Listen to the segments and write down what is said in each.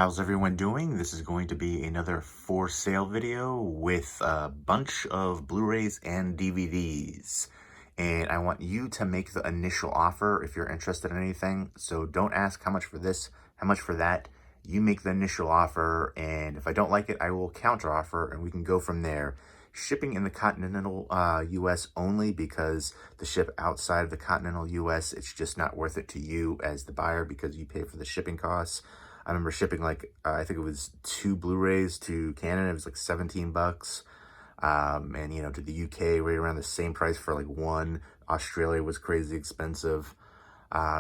How's everyone doing? This is going to be another for sale video with a bunch of Blu-rays and DVDs. And I want you to make the initial offer if you're interested in anything. So don't ask how much for this, how much for that. You make the initial offer, and if I don't like it, I will counter offer and we can go from there. Shipping in the continental US only, because to ship outside of the continental US, it's just not worth it to you as the buyer because you pay for the shipping costs. I remember shipping like, I think it was 2 Blu-rays to Canada. It was like 17 bucks. And you know, to the UK, right around the same price for like one. Australia was crazy expensive.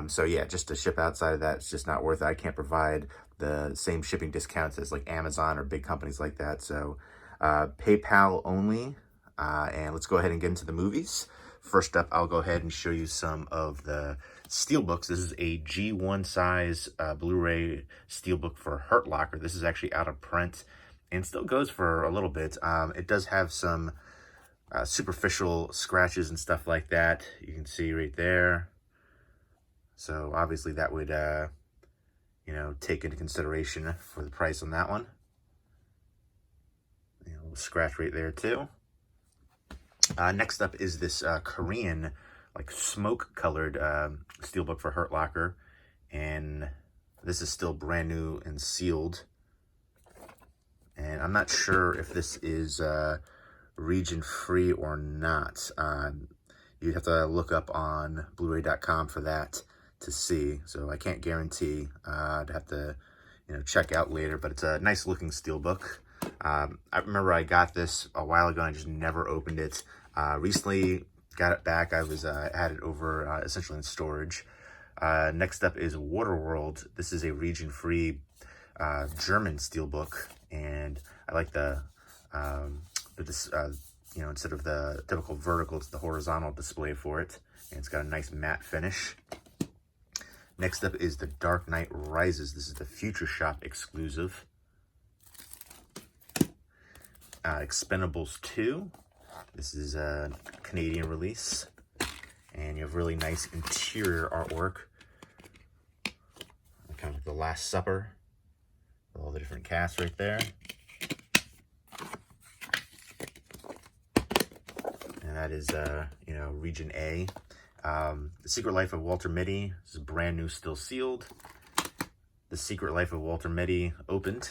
So yeah, just to ship outside of that, it's just not worth it. I can't provide the same shipping discounts as like Amazon or big companies like that. So PayPal only. And let's go ahead and get into the movies. First up, I'll go ahead and show you some of the Steelbooks. This is a G1 size Blu-ray Steelbook for Hurt Locker. This is actually out of print and still goes for a little bit. It does have some superficial scratches and stuff like that. You can see right there. So obviously that would, you know, take into consideration for the price on that one. You know, a little scratch right there too. Next up is this Korean, like smoke-colored Steelbook for Hurt Locker, and this is still brand new and sealed. And I'm not sure if this is region-free or not. You'd have to look up on Blu-ray.com for that to see. So I can't guarantee. I'd have to, you know, check out later. But it's a nice-looking Steelbook. I remember I got this a while ago and I just never opened it. Recently got it back. I was had it over essentially in storage. Next up is Waterworld. This is a region-free German Steelbook, and I like the you know, instead of the typical vertical, it's the horizontal display for it, and it's got a nice matte finish. Next up is The Dark Knight Rises. This is the Future Shop exclusive. Expendables 2. This is a Canadian release, and you have really nice interior artwork. Kind of like The Last Supper, with all the different casts right there. And that is, you know, Region A. The Secret Life of Walter Mitty. This is brand new, still sealed. The Secret Life of Walter Mitty opened.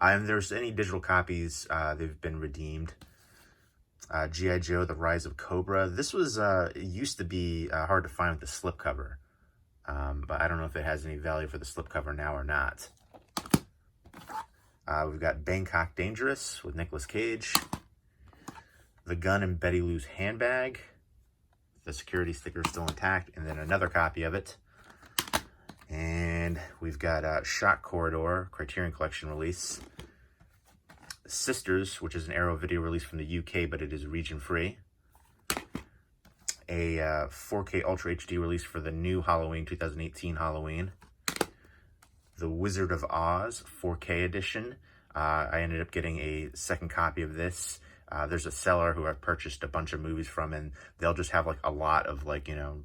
If there's any digital copies, they've been redeemed. G.I. Joe, The Rise of Cobra. This was, it used to be hard to find with the slipcover. But I don't know if it has any value for the slipcover now or not. We've got Bangkok Dangerous with Nicolas Cage. The Gun in Betty Lou's Handbag. The security sticker is still intact. And then another copy of it. And we've got Shock Corridor, Criterion Collection release. Sisters, which is an Arrow video release from the UK, but it is region-free. A 4K Ultra HD release for the new Halloween, 2018 Halloween. The Wizard of Oz 4K edition. I ended up getting a second copy of this. There's a seller who I've purchased a bunch of movies from, and they'll just have like a lot of, like, you know,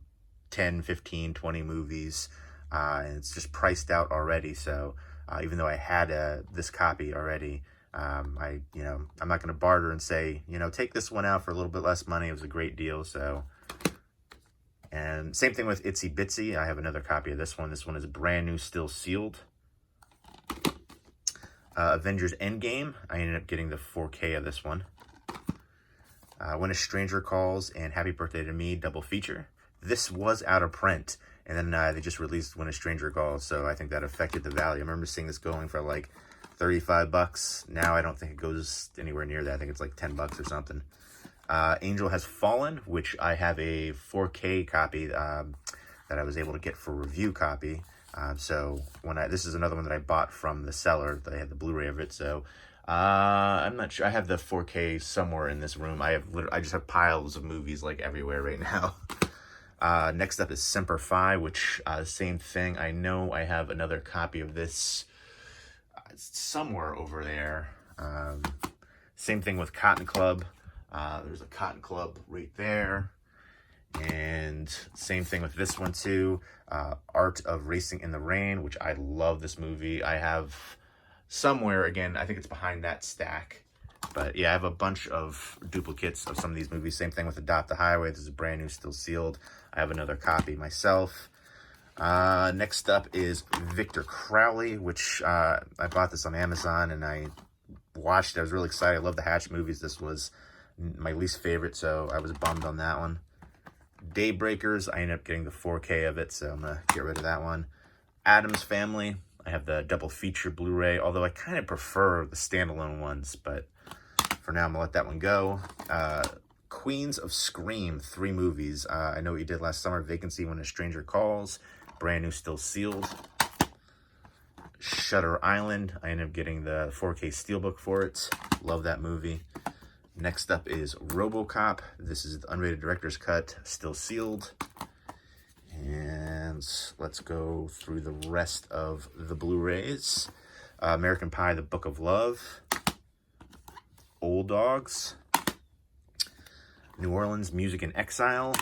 10, 15, 20 movies. And it's just priced out already. So even though I had this copy already, you know, I'm not going to barter and say, you know, take this one out for a little bit less money. It was a great deal. So, and same thing with Itsy Bitsy. I have another copy of this one. This one is brand new, still sealed. Avengers Endgame. I ended up getting the 4K of this one. When a Stranger Calls and Happy Birthday to Me double feature. This was out of print, and then they just released When a Stranger Calls, so I think that affected the value. I remember seeing this going for like 35 bucks. Now I don't think it goes anywhere near that. I think it's like 10 bucks or something. Angel Has Fallen, which I have a 4K copy that I was able to get for review copy. So this is another one that I bought from the seller. They had the Blu-ray of it. So I'm not sure. I have the 4K somewhere in this room. I just have piles of movies like everywhere right now. Next up is Semper Fi, which same thing. I know I have another copy of this somewhere over there. Same thing with Cotton Club. There's a Cotton Club right there. And same thing with this one too. Art of Racing in the Rain, which I love this movie. I have somewhere, again, I think it's behind that stack. But yeah, I have a bunch of duplicates of some of these movies. Same thing with Adopt the Highway. This is brand new, still sealed. I have another copy myself. Next up is Victor Crowley, which I bought this on Amazon and I watched it. I was really excited. I love the Hatch movies. This was my least favorite, so I was bummed on that one. Daybreakers, I ended up getting the 4K of it, so I'm gonna get rid of that one. Addams Family, I have the double feature Blu-ray, although I kind of prefer the standalone ones, but for now I'm gonna let that one go. Queens of Scream, 3 movies. I Know What You Did Last Summer, Vacancy, When a Stranger Calls, brand new, still sealed. Shutter Island, I ended up getting the 4K Steelbook for it. Love that movie. Next up is RoboCop. This is the unrated director's cut, still sealed. And let's go through the rest of the Blu-rays. American Pie, The Book of Love. Old Dogs. New Orleans, Music in Exile.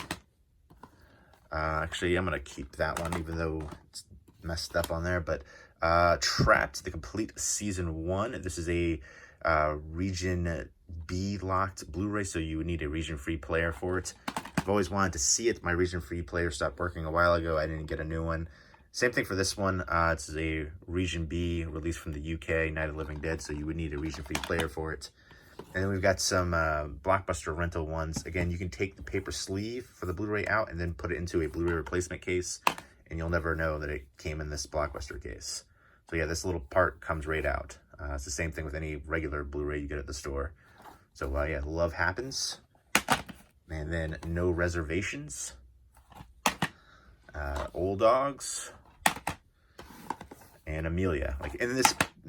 Actually, I'm going to keep that one, even though it's messed up on there. But Trapped, the complete Season 1. This is a Region B locked Blu-ray, so you would need a region-free player for it. I've always wanted to see it. My region-free player stopped working a while ago. I didn't get a new one. Same thing for this one. It's a Region B released from the UK, Night of the Living Dead, so you would need a region-free player for it. And then we've got some Blockbuster rental ones. Again, you can take the paper sleeve for the Blu-ray out and then put it into a Blu-ray replacement case, and you'll never know that it came in this Blockbuster case. So yeah, this little part comes right out. It's the same thing with any regular Blu-ray you get at the store. So yeah, Love Happens. And then No Reservations. Old Dogs. And Amelia. Like in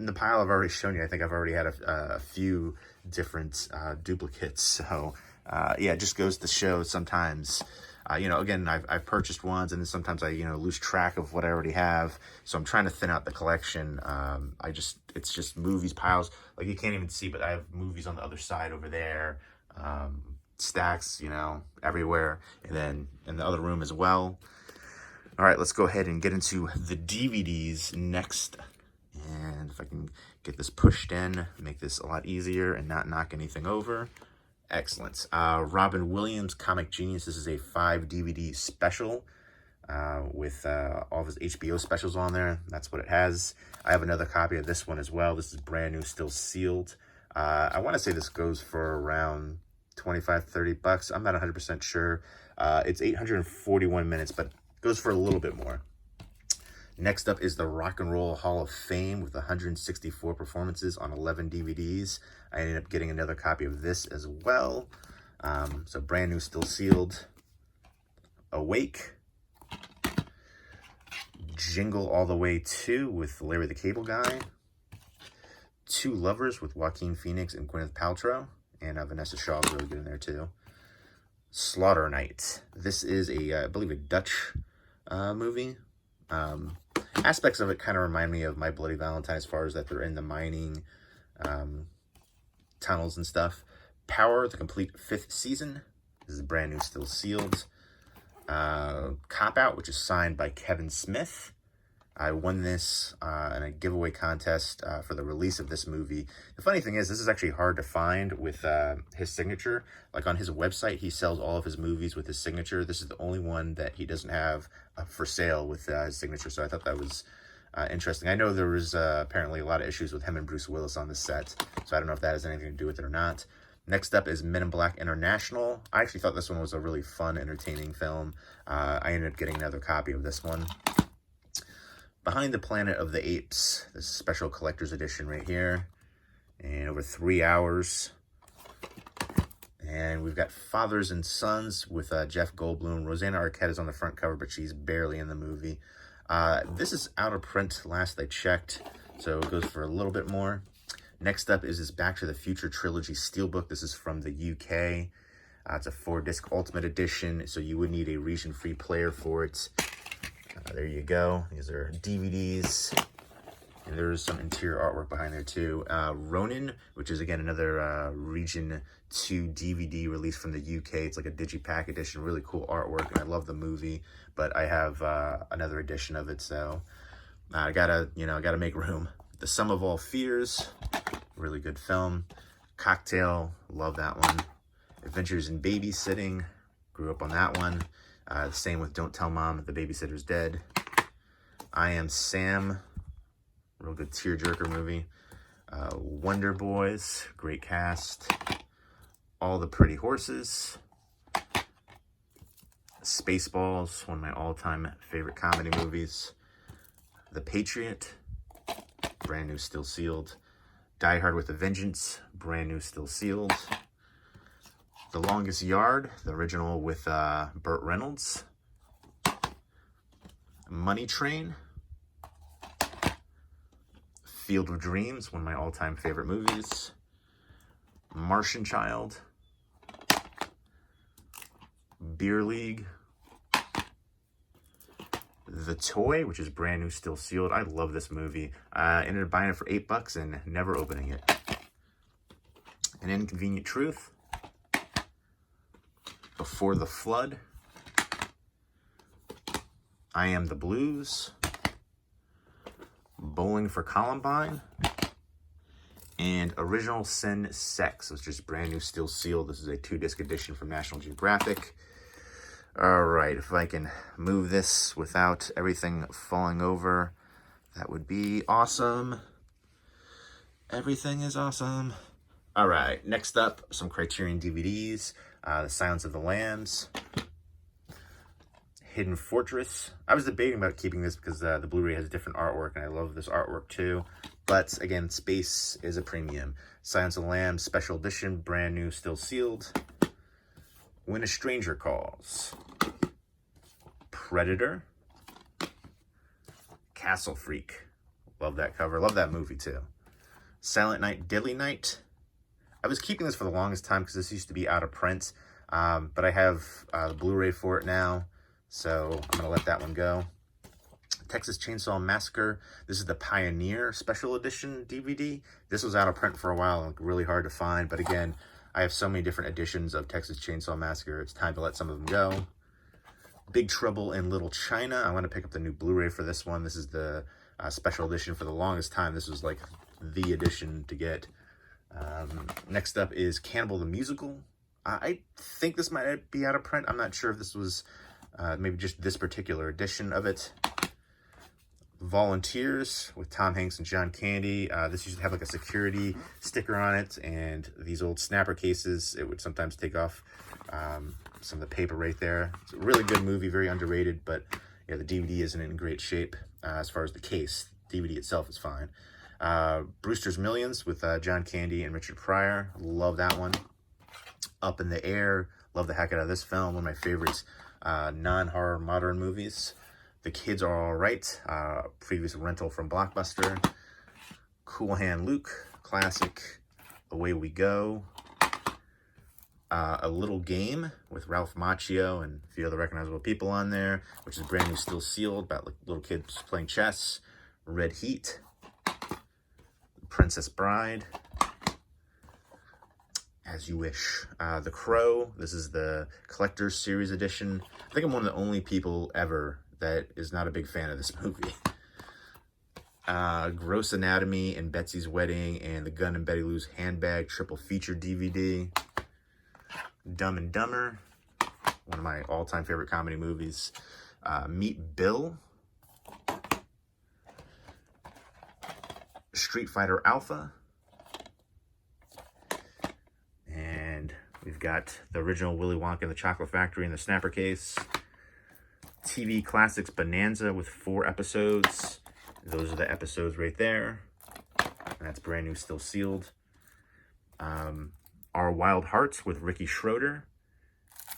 the pile I've already shown you, I think I've already had a few different duplicates. So yeah, it just goes to show sometimes, you know, again, I've purchased ones and then sometimes I, you know, lose track of what I already have. So I'm trying to thin out the collection. It's just movies piles. Like you can't even see, but I have movies on the other side over there. Stacks, you know, everywhere. And then in the other room as well. All right, let's go ahead and get into the DVDs next. And if I can get this pushed in, make this a lot easier and not knock anything over. Excellent. Robin Williams, Comic Genius. This is a 5 DVD special with all of his HBO specials on there. That's what it has. I have another copy of this one as well. This is brand new, still sealed. I want to say this goes for around 25, 30 bucks. I'm not 100% sure. It's 841 minutes, but goes for a little bit more. Next up is the Rock and Roll Hall of Fame with 164 performances on 11 DVDs. I ended up getting another copy of this as well. So brand new, still sealed. Awake. Jingle All the Way 2 with Larry the Cable Guy. Two Lovers with Joaquin Phoenix and Gwyneth Paltrow. And Vanessa Shaw is really good in there too. Slaughter Night. This is I believe a Dutch movie. Aspects of it kind of remind me of My Bloody Valentine as far as that they're in the mining tunnels and stuff. Power, the complete 5th season. This is brand new, still sealed. Cop Out, which is signed by Kevin Smith. I won this in a giveaway contest for the release of this movie. The funny thing is, this is actually hard to find with his signature. Like on his website, he sells all of his movies with his signature. This is the only one that he doesn't have for sale with his signature. So I thought that was interesting. I know there was apparently a lot of issues with him and Bruce Willis on this set. So I don't know if that has anything to do with it or not. Next up is Men in Black International. I actually thought this one was a really fun, entertaining film. I ended up getting another copy of this one. Behind the Planet of the Apes. This is a special collector's edition right here. And over 3 hours. And we've got Fathers and Sons with Jeff Goldblum. Rosanna Arquette is on the front cover, but she's barely in the movie. This is out of print last I checked, so it goes for a little bit more. Next up is this Back to the Future Trilogy Steelbook. This is from the UK. It's a 4-disc Ultimate Edition, so you would need a region-free player for it. There you go. These are DVDs. And there's some interior artwork behind there too. Ronin, which is again another Region 2 DVD released from the UK. It's like a digipack edition, really cool artwork, and I love the movie. But I have another edition of it, so I gotta make room. The Sum of All Fears, really good film. Cocktail, love that one. Adventures in Babysitting, grew up on that one. The same with Don't Tell Mom the Babysitter's Dead. I Am Sam, real good tearjerker movie. Wonder Boys, great cast. All the Pretty Horses. Spaceballs, one of my all-time favorite comedy movies. The Patriot, brand new, still sealed. Die Hard with a Vengeance, brand new, still sealed. The Longest Yard, the original with Burt Reynolds. Money Train. Field of Dreams, one of my all-time favorite movies. Martian Child. Beer League. The Toy, which is brand new, still sealed. I love this movie. Ended up buying it for $8 and never opening it. An Inconvenient Truth. Before the Flood. I Am the Blues. Bowling for Columbine. And Original Sin Sex, which is brand new, still sealed. This is a 2-disc edition from National Geographic. All right, if I can move this without everything falling over, that would be awesome. Everything is awesome. All right, next up, some Criterion DVDs. The Silence of the Lambs. Hidden Fortress. I was debating about keeping this because the Blu-ray has different artwork, and I love this artwork too. But again, space is a premium. Silence of the Lambs, special edition, brand new, still sealed. When a Stranger Calls. Predator. Castle Freak. Love that cover. Love that movie too. Silent Night, Deadly Night. I was keeping this for the longest time because this used to be out of print. But I have the Blu-ray for it now, so I'm going to let that one go. Texas Chainsaw Massacre. This is the Pioneer Special Edition DVD. This was out of print for a while and really hard to find. But again, I have so many different editions of Texas Chainsaw Massacre. It's time to let some of them go. Big Trouble in Little China. I want to pick up the new Blu-ray for this one. This is the special edition. For the longest time, this was like the edition to get. Next up is Cannibal the Musical. I think this might be out of print. I'm not sure if this was maybe just this particular edition of it. Volunteers with Tom Hanks and John Candy. This used to have like a security sticker on it, and these old snapper cases, it would sometimes take off some of the paper right there. It's a really good movie, very underrated, but yeah, the DVD isn't in great shape as far as the case. DVD itself is fine. Brewster's Millions with John Candy and Richard Pryor. Love that one. Up in the Air. Love the heck out of this film. One of my favorites non-horror modern movies. The Kids Are All Right. Previous rental from Blockbuster. Cool Hand Luke. Classic. Away We Go. A Little Game with Ralph Macchio and a few other recognizable people on there, which is brand new, still sealed, about like little kids playing chess. Red Heat. Princess Bride. As You Wish. The Crow. This is the Collector's Series edition. I think I'm one of the only people ever that is not a big fan of this movie. Gross Anatomy and Betsy's Wedding and The Gun and Betty Lou's Handbag triple feature DVD. Dumb and Dumber. One of my all-time favorite comedy movies. Meet Bill. Street Fighter Alpha. And we've got the original Willy Wonka and the Chocolate Factory in the snapper case. TV Classics Bonanza with 4 episodes. Those are the episodes right there. That's brand new, still sealed. Our Wild Hearts with Ricky Schroeder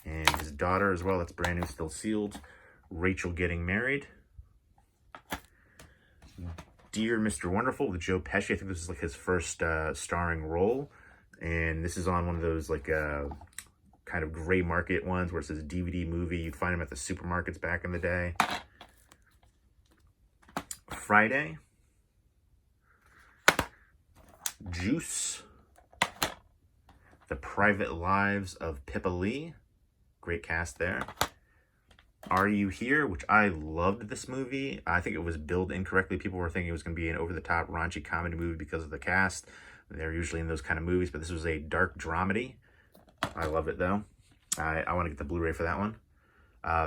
and his daughter as well. That's brand new, still sealed. Rachel Getting Married. Dear Mr. Wonderful with Joe Pesci. I think this is like his first starring role. And this is on one of those like kind of gray market ones where it says DVD movie. You'd find them at the supermarkets back in the day. Friday. Juice, The Private Lives of Pippa Lee, great cast there. Are You Here, which I loved this movie. I think it was billed incorrectly. People were thinking it was going to be an over-the-top raunchy comedy movie because of the cast. They're usually in those kind of movies, but this was a dark dramedy. I love it, though. I want to get the Blu-ray for that one.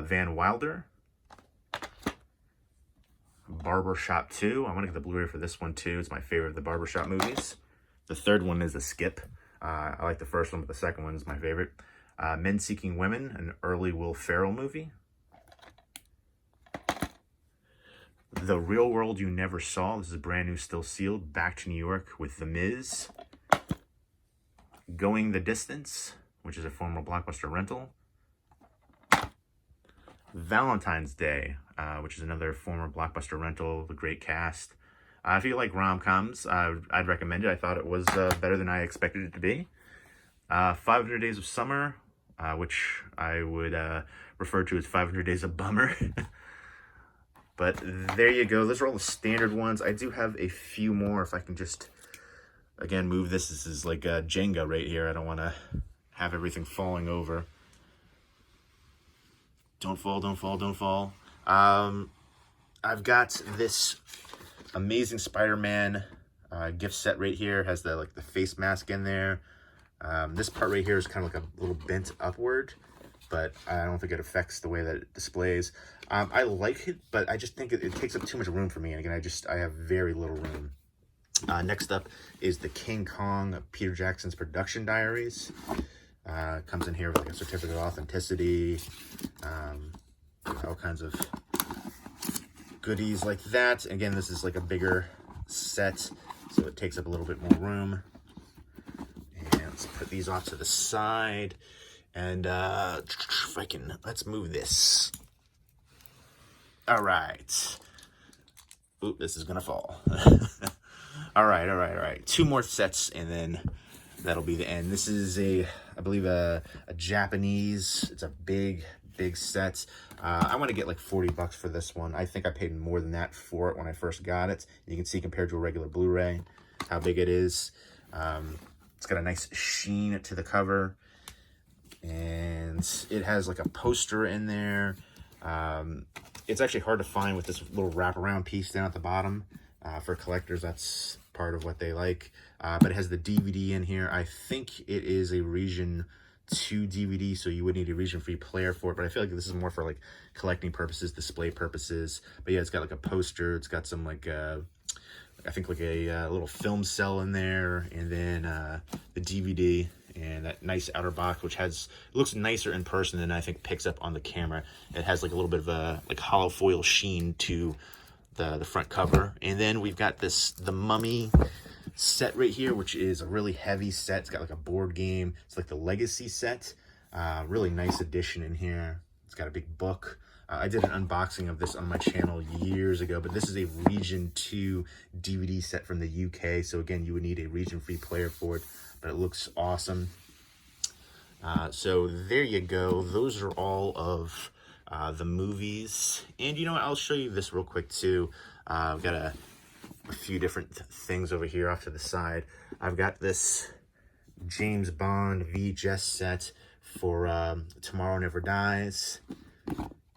Van Wilder, Barbershop 2. I want to get the Blu-ray for this one, too. It's my favorite of the Barbershop movies. The third one is a skip. I like the first one, but the second one is my favorite. Men Seeking Women, an early Will Ferrell movie. The Real World You Never Saw. This is brand new, still sealed. Back to New York with The Miz. Going the Distance, which is a former Blockbuster rental. Valentine's Day, which is another former Blockbuster rental. The great cast. If you like rom-coms, I'd recommend it. I thought it was better than I expected it to be. 500 Days of Summer, which I would refer to as 500 Days of Bummer. But there you go. Those are all the standard ones. I do have a few more. If I can just, again, move this. This is like a Jenga right here. I don't want to have everything falling over. Don't fall, don't fall, don't fall. I've got this Amazing Spider-Man gift set right here. It has the face mask in there. This part right here is kind of like a little bent upward, but I don't think it affects the way that it displays. I like it, but I just think it takes up too much room for me. And again, I have very little room. Next up is the King Kong Peter Jackson's Production Diaries. Comes in here with like a certificate of authenticity, all kinds of goodies like that. Again, this is like a bigger set, so it takes up a little bit more room. And let's put these off to the side. And if I can, let's move this. All right. Oop, this is gonna fall. All right. 2 more sets, and then that'll be the end. This is I believe a Japanese. It's a big set. I want to get like $40 for this one. I think I paid more than that for it when I first got it. You can see compared to a regular Blu-ray how big it is. It's got a nice sheen to the cover, and it has like a poster in there. It's actually hard to find with this little wraparound piece down at the bottom. For collectors, that's part of what they like. But it has the DVD in here. I think it is a Region 2 DVD, so you would need a region-free player for it. But I feel like this is more for like collecting purposes, display purposes. But yeah, it's got like a poster. It's got some like I think like a little film cell in there, and then the DVD. And that nice outer box, which looks nicer in person than I think picks up on the camera. It has like a little bit of a like hollow foil sheen to the front cover. And then we've got the Mummy set right here, which is a really heavy set. It's got like a board game. It's like the Legacy set. Really nice addition in here. It's got a big book. I did an unboxing of this on my channel years ago, but this is a Region 2 DVD set from the UK. So again, you would need a region-free player for it, but it looks awesome. So there you go. Those are all of the movies. And you know what? I'll show you this real quick too. I've got a few different things over here off to the side. I've got this James Bond VHS set for Tomorrow Never Dies.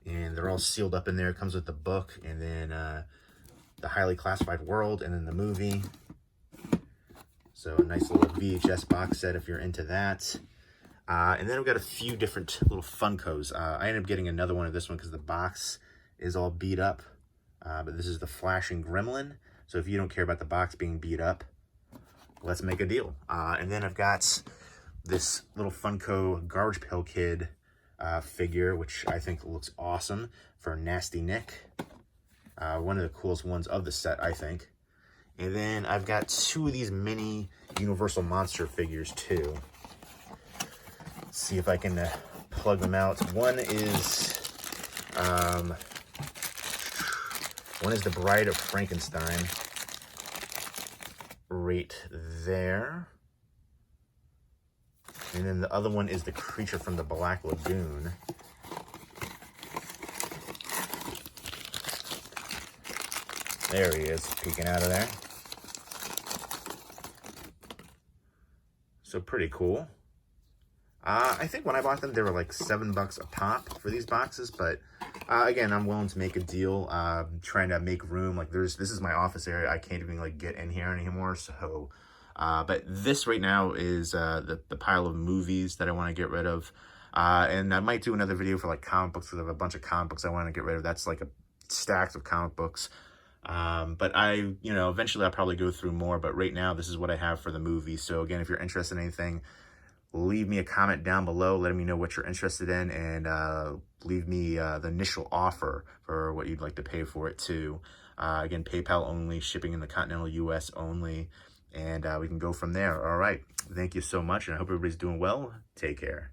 And they're all sealed up in there. It comes with the book, and then the Highly Classified World, and then the movie. So a nice little VHS box set if you're into that. And then we've got a few different little Funkos. I ended up getting another one of this one because the box is all beat up. But this is the Flashing Gremlin. So if you don't care about the box being beat up, let's make a deal. And then I've got this little Funko Garbage Pail Kid figure, which I think looks awesome, for Nasty Nick. One of the coolest ones of the set, I think. And then I've got 2 of these mini Universal Monster figures too. Let's see if I can plug them out. One is the Bride of Frankenstein, right there. And then the other one is the Creature from the Black Lagoon. There he is, peeking out of there. So pretty cool. I think when I bought them, they were like $7 a pop for these boxes, but again, I'm willing to make a deal. Trying to make room. Like this is my office area. I can't even like get in here anymore. So, but this right now is the pile of movies that I want to get rid of. And I might do another video for like comic books, because I have a bunch of comic books I want to get rid of. That's like a stacks of comic books. But eventually I'll probably go through more, but right now this is what I have for the movies. So again, if you're interested in anything, leave me a comment down below, letting me know what you're interested in, and leave me the initial offer for what you'd like to pay for it too. Again, PayPal only, shipping in the continental US only, and we can go from there. All right. Thank you so much, and I hope everybody's doing well. Take care.